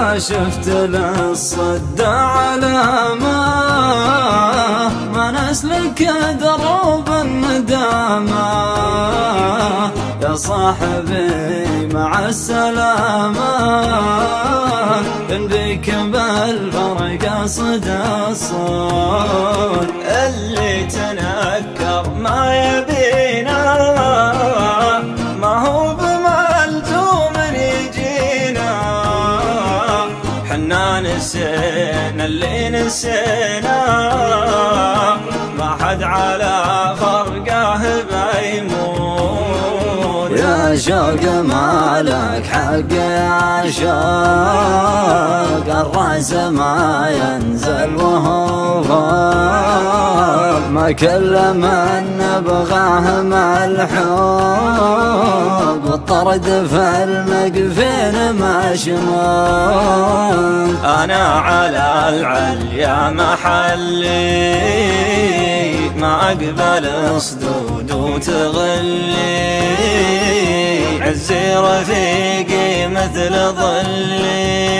لا شفت للصد علامة ما نسلك دروب الندامة يا صاحبي مع السلامة إن بك بالفرق صدى الصون اللي تنكر ما يبينا ما هو بملزوم يجينا حنا نسينا اللي نسينا ما حد على فرقه بيموت يا شوق مالك حق يا شوق الراس ما ينزل وهو فوق ما كل من نبغاه ملحوق والطرد في المقفين مشمول أنا على العليا محلي ما أقبل صدود وتغلي عزي رفيقي مثل ظلي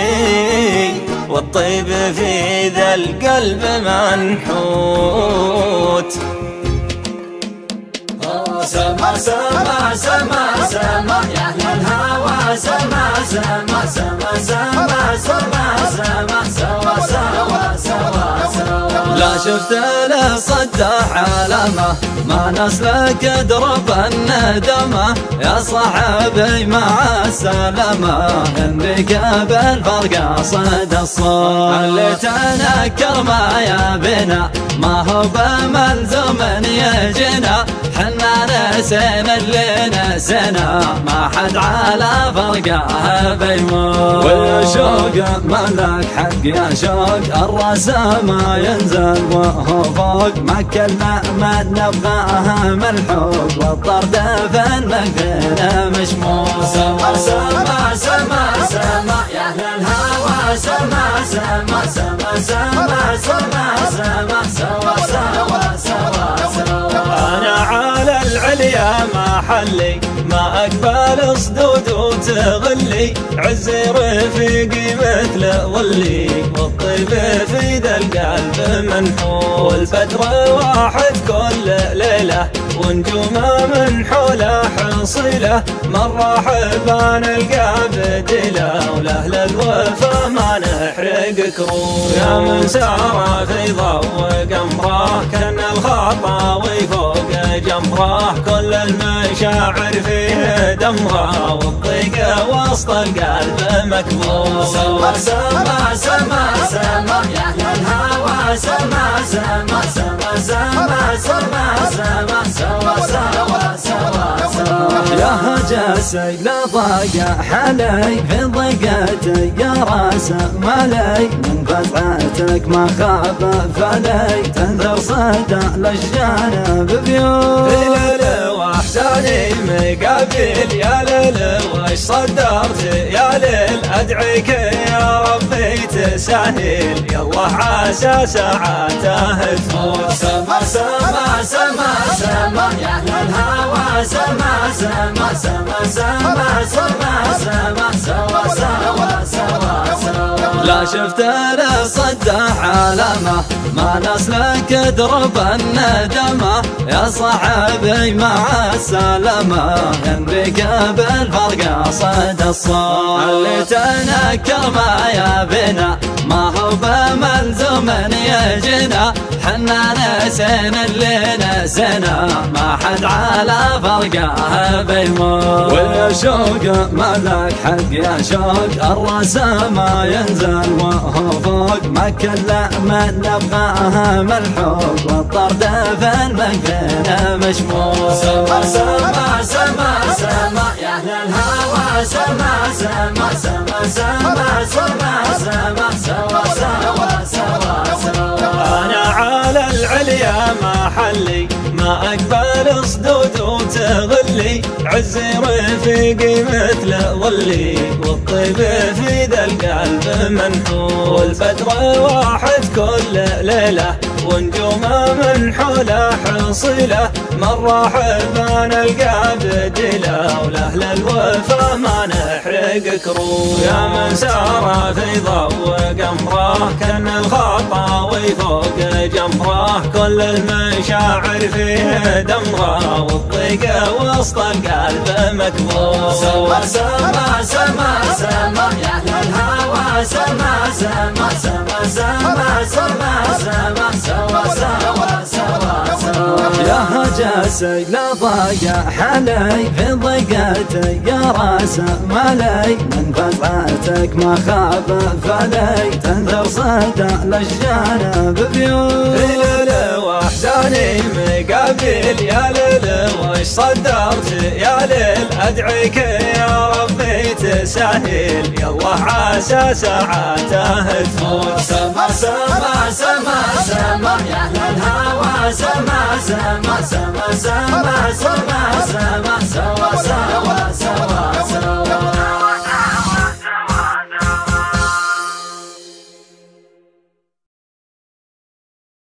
والطيب في ذا القلب منحوت سما سما سما سما يا أهل الهوى سما سما سما سما سما سما سوا سوا سوا سوا لا شفت له صدح علامة ما نسلك درب الندمة يا صاحبي مع السلامة إن بك بالفرق صد الصوت اللي تنكر ما يبينا ما هو بملزوم يجينا حنا نسينا اللي نسينا ما حد على فرقه بيموت ويا شوق مالك حق يا شوق الراس ما ينزل وهو فوق ما كلنا ما نبغاه ملحوق والطرد في المقفين مشمول سما سما سما سما يا أهل الهوى سما سما سما سما سما سما سوا سوا سوا سوا أنا على العليا محلي ما أقبل صدود وتغلي عزي رفيقي مثل ظلي والطيب في ذا القلب منحول والبدر واحد كل ليلة ونجومه من حوله حصيله مرة حبان القابدله ولأهل الوفا ما نحرق كروب يا من سار في ضوء قمره كان الخطاوي فوق جمره كل المشاعر فيه دمره والضيق وسط القلب مكبوت سما سما سما سما يا أهل الهوى سما سما سما سما سما سما سوا سوا سوا سوا يا هجاسي لا ضاق حالي في ضيقتي يا راس مالي من فتحتك ما خاف فلي تنذر صدى للجانب بيوت واحساني مقابل يا ليل وش صدرت يا ليل ادعيك يا ربي تسهل يلا عسى ساعاته تفوت سما سما سما سما يا أهل الهوى سما سما سما سما سما سما سوا سوا سوا سوا لا شفت له صدح علامة ما نسلك درب الندمة يا صاحبي مع السلامة إن بك بالفرق صد الصوت اللي تنكر ما يبينا ما هو بملزوم يجينا حنا نسينا اللي نسينا ما حد على فرقه بيموت ويا شوق مالك حق يا شوق الراس ما ينزل وهو فوق ما كل من نبغاه ملحوق والطرد في المقفين مشمول سما سما سما سما يا أهل الهوى سما سما سما سما سما سما سوا سوا سوا سوا أنا على العليا محلي ما أقبل صدود وتغلي عزي رفيقي مثل ظلي والطيب في ذا القلب منحول والبدر واحد كل ليلة ونجوم من حوله حصيله، من راح ما نلقى بديله، ولأهل الوفا ما نحرق كروب. يا من سار في ضوء قمره كان الخطاوي فوق جمره، كل المشاعر فيه دمره، والضيق وسط القلب مكبور. سما سما سما سما يا أهل الهوى، سما سما سما سما سما سما سوا سوا سوا سوا. يا هجاسي لا ضايع حالي في ضيقتي يا راس مالي، من فتحتك ما خاب فلي، تنذر صدى للجانب بيوت. ليل واحزاني مقابل يا ليل، وش صدرت يا ليل ادعيك يا ربي تسهل، يالله عسى ساعاته تفوت. سما سما سما سما يا أهل الهوى، سما سما سما سما سما سما سوا